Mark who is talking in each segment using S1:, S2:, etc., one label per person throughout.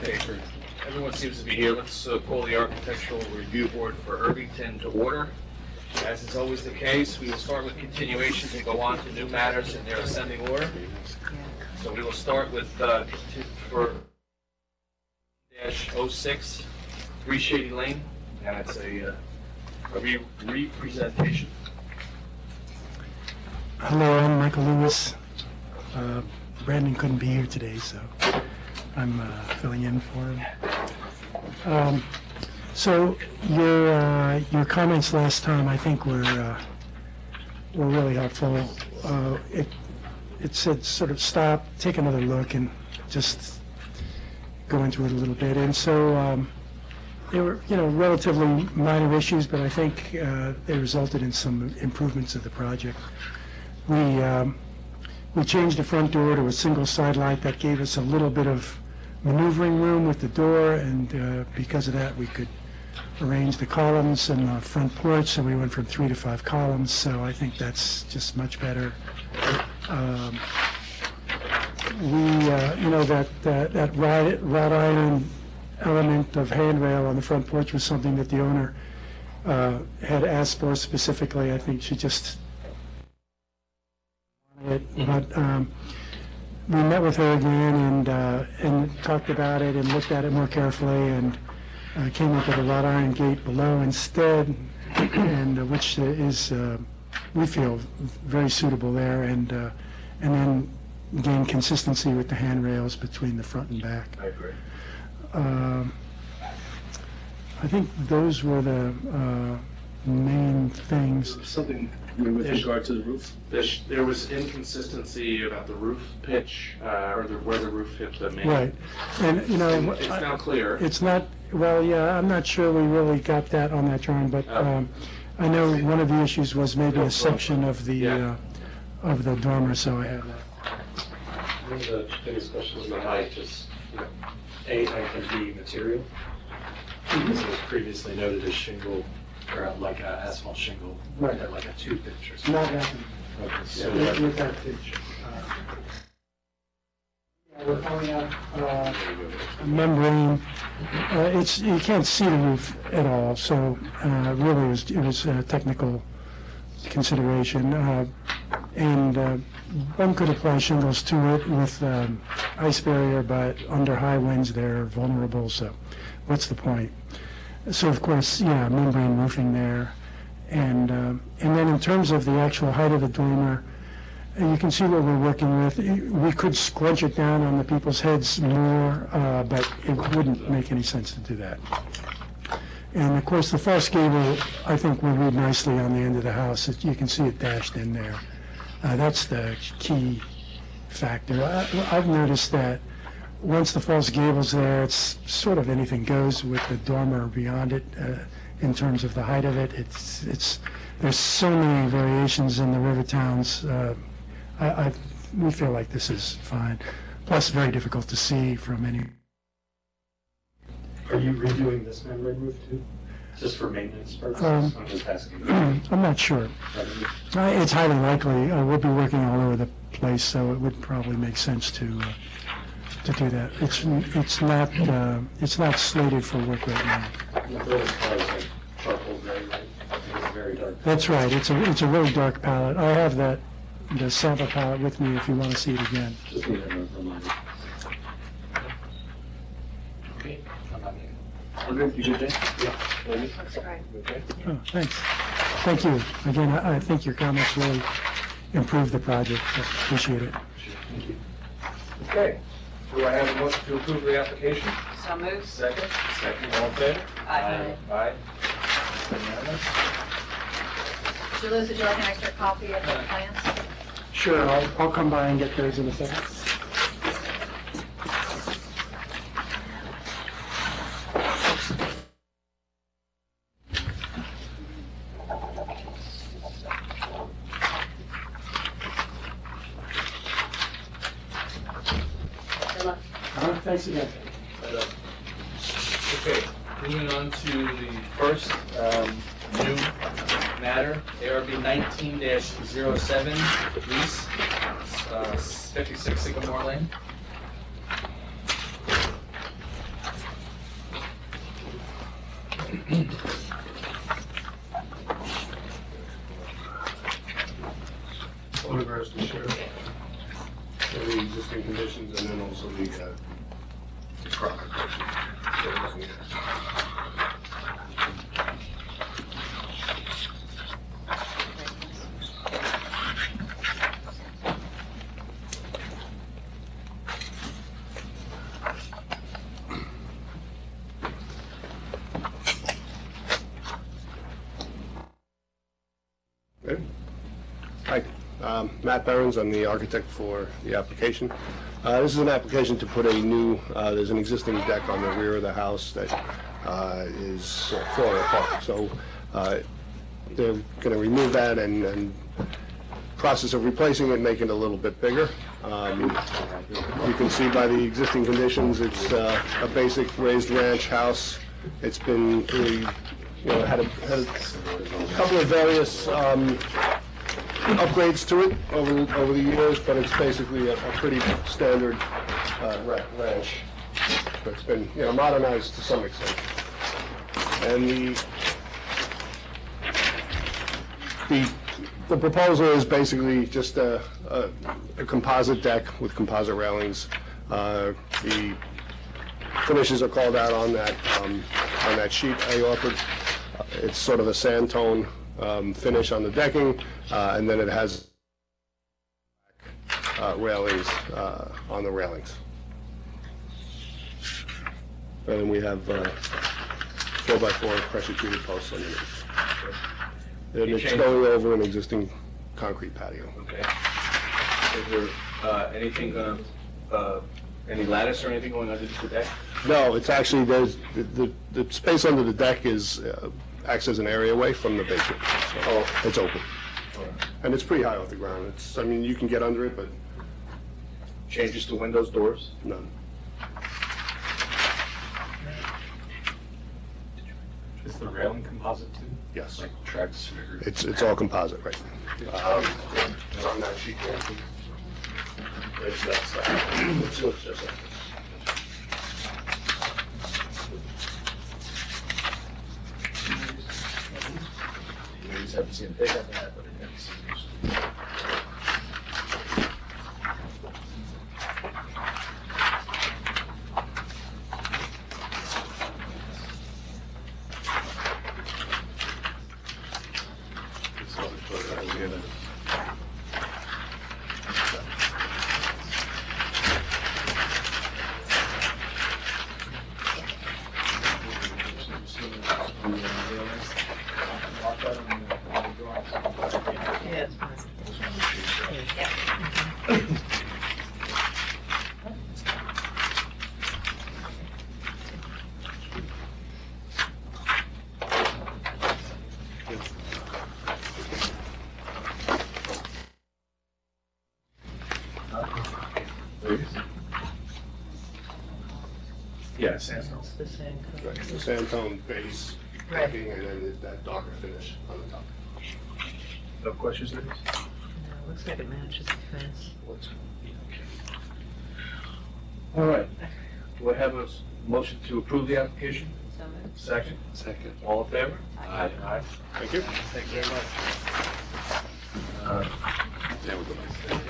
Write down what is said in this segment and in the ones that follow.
S1: Okay, everyone seems to be here. Let's call the Architectural Review Board for Irvington to order. As is always the case, we will start with continuations and go on to new matters in their ascending order. So we will start with for -06, 3 Shady Lane, and it's a representation.
S2: Hello, I'm Michael Lewis. Brandon couldn't be here today, so I'm filling in for him. So your comments last time, I think, were really helpful. It said sort of stop, take another look, and just go into it a little bit. And so they were, relatively minor issues, but I think they resulted in some improvements of the project. We changed the front door to a single side light. That gave us a little bit of maneuvering room with the door, and because of that, we could arrange the columns in the front porch, so we went from 3 to 5 columns, so I think that's just much better. That wrought iron element of handrail on the front porch was something that the owner had asked for specifically. I think she just wanted it, but we met with her again and talked about it and looked at it more carefully, and came up with a wrought iron gate below instead, and which is we feel very suitable there, and then gain consistency with the handrails between the front and back.
S1: I agree.
S2: I think those were the main things.
S3: Something with regard to the roof?
S4: There was inconsistency about the roof pitch, or where the roof hit the main.
S2: Right, and
S4: It's now clear.
S2: it's not, well, yeah, I'm not sure we really got that on that drawing, but I know one of the issues was maybe a section of the dormer, so I have that.
S5: One of the biggest questions in the height is, A, height and B, material. This was previously noted as shingle, or like asphalt shingle,
S2: Right.
S5: like a 2-pitch or something.
S2: Not happening
S5: Okay, so
S2: with that pitch. We're calling out membrane. You can't see the roof at all, so really it was a technical consideration. And one could apply shingles to it with ice barrier, but under high winds they're vulnerable, so what's the point? So of course, membrane roofing there. And then in terms of the actual height of the dormer, you can see what we're working with. We could scrunch it down on the people's heads more, but it wouldn't make any sense to do that. And of course, the false gable, I think, will read nicely on the end of the house. You can see it dashed in there. That's the key factor. I've noticed that once the false gable's there, it's sort of anything goes with the dormer beyond it in terms of the height of it. There's so many variations in the river towns. We feel like this is fine. Plus, very difficult to see from any.
S5: are you redoing this membrane roof too? Just for maintenance purposes? I'm just asking.
S2: I'm not sure. It's highly likely. We'll be working all over the place, so it would probably make sense to do that. It's not slated for work right now.
S5: The building color is like charcoal gray, right? It's very dark.
S2: That's right. It's a really dark palette. I have the sample palette with me if you want to see it again.
S5: Just need a reminder.
S1: Okay.
S5: I'm not getting
S3: Okay, you good, Jay?
S5: Yeah.
S6: Looks great.
S3: Okay.
S2: Oh, thanks. Thank you. Again, I think your comments really improved the project. I appreciate it.
S5: Thank you.
S1: Okay. Do I have a motion to approve the application?
S6: So moved.
S1: Second? Second, all in favor?
S6: Aye.
S1: Aye. Unanimous?
S6: Mr. Lewis, would you like an extra copy of the plans?
S2: Sure, I'll come by and get those in a second.
S6: Good luck.
S2: Thanks again.
S1: Okay, moving on to the first new matter, ARB 19-07, lease, 56 Sycamore Lane.
S7: Photographs to show the existing conditions and then also the product.
S3: Good. Hi, Matt Behrens, I'm the architect for the application. This is an application to put a new, there's an existing deck on the rear of the house that is falling apart. So they're going to remove that and process of replacing it, make it a little bit bigger. You can see by the existing conditions, it's a basic raised ranch house. It's been really, had a couple of various upgrades to it over the years, but it's basically a pretty standard ranch. But it's been, modernized to some extent. And the proposal is basically just a composite deck with composite railings. The finishes are called out on that sheet I offered. It's sort of a sand tone finish on the decking, and then it has railings on the railings. And then we have 4x4 pressure treated posts underneath. And it's going over an existing concrete patio.
S1: Okay. Is there anything any lattice or anything going underneath the deck?
S3: No, it's actually, there's, the space under the deck acts as an areaway from the basement. So it's open. And it's pretty high off the ground. You can get under it, but
S1: Changes to windows, doors?
S3: none.
S5: Is the railing composite too?
S3: Yes.
S5: Like tracks?
S3: It's all composite, right? It's on that sheet there. It's that side. It looks just like this.
S1: You just haven't seen it. They haven't had, but they haven't seen it. Yeah, sandstone.
S8: It's the same color.
S3: Right, the sand tone base decking and then that darker finish on the top.
S1: No questions, ladies?
S8: No, it looks like it matches the fence.
S1: All right. Do I have a motion to approve the application?
S6: So moved.
S1: Second?
S5: Second.
S1: All in favor?
S6: Aye.
S1: Aye.
S3: Thank you.
S1: Thank you very much.
S5: Yeah, we'll go back.
S1: Thank you.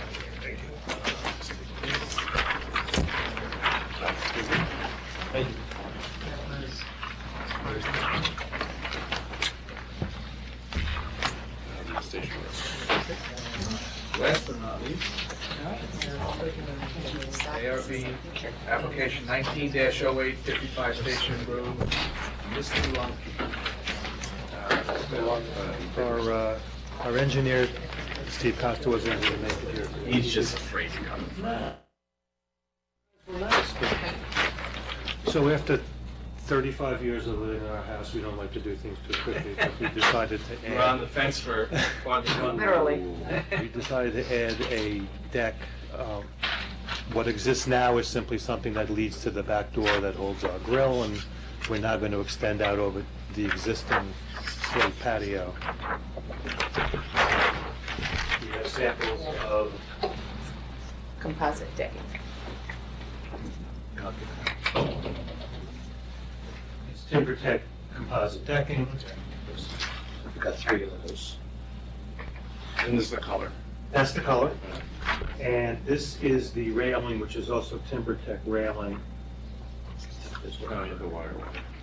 S5: Thank you.
S8: That was
S1: Last but not least, ARB application 19-08, 55 Station Road, Mr. Lumpy.
S9: Our engineer, Steve Costa, wasn't able to make it here.
S1: He's just afraid to come.
S9: So after 35 years of living in our house, we don't like to do things too quickly, but we decided to
S1: We're on the
S9: add,
S1: fence for quite a while.
S6: Literally.
S9: we decided to add a deck. What exists now is simply something that leads to the back door that holds our grill, and we're now going to extend out over the existing slate patio. We have samples of
S8: composite decking.
S9: It's TimberTech composite decking. We've got 3 of those.
S4: And this is the color.
S9: That's the color. And this is the railing, which is also TimberTech railing. This one.
S4: Oh, yeah, the wire.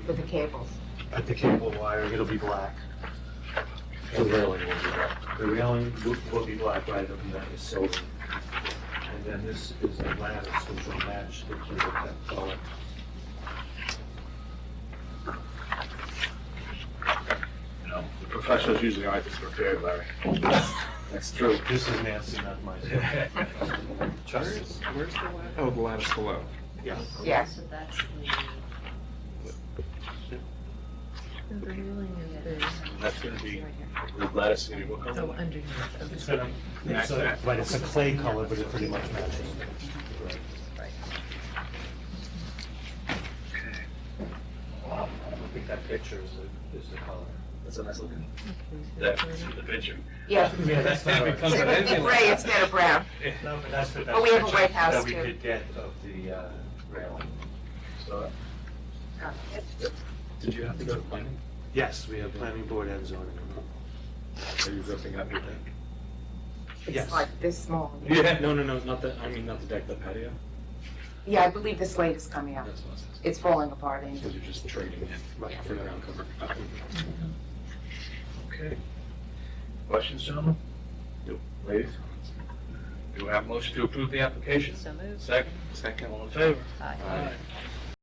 S8: With the cables.
S9: At the cable wire, it'll be black.
S4: The railing will be black.
S9: The railing will be black, right, it'll be like a silver. And then this is the lattice, which will match the TimberTech color.
S4: You know, the professionals usually aren't this prepared, Larry. That's true.
S9: This is Nancy, not myself. Trust.
S4: Where's the lattice? Oh, the lattice below.
S9: Yeah.
S8: Yes.
S6: So that's the railing is
S4: That's gonna be, the lattice is gonna be what color?
S8: Oh, underneath.
S9: It's gonna,
S4: Match that.
S9: right, it's a clay color, but it pretty much matches. I think that picture is the color.
S1: That's a nice looking, that, the picture.
S8: Yeah.
S9: Yeah, that's not.
S1: It comes with anything like
S8: Gray
S1: that.
S8: instead of brown.
S9: No, but that's the
S8: But we have a
S9: picture
S8: White House,
S9: that we
S8: too.
S9: could get of the railing.
S1: So, did you have to go to planning?
S9: Yes, we have planning board and zoning.
S1: Are you ripping up your deck?
S9: Yes.
S8: It's like this small.
S1: Yeah.
S4: No, not the, I mean, not the deck, the patio.
S8: Yeah, I believe the slate is coming out.
S4: That's what I was asking.
S8: It's falling apart. And
S4: Because you're just trading it for the ground cover.
S1: Okay. Questions, gentlemen? Ladies? Do we have a motion to approve the application?
S6: so moved.
S1: Second? Second, all in favor?
S6: Aye.
S1: Aye.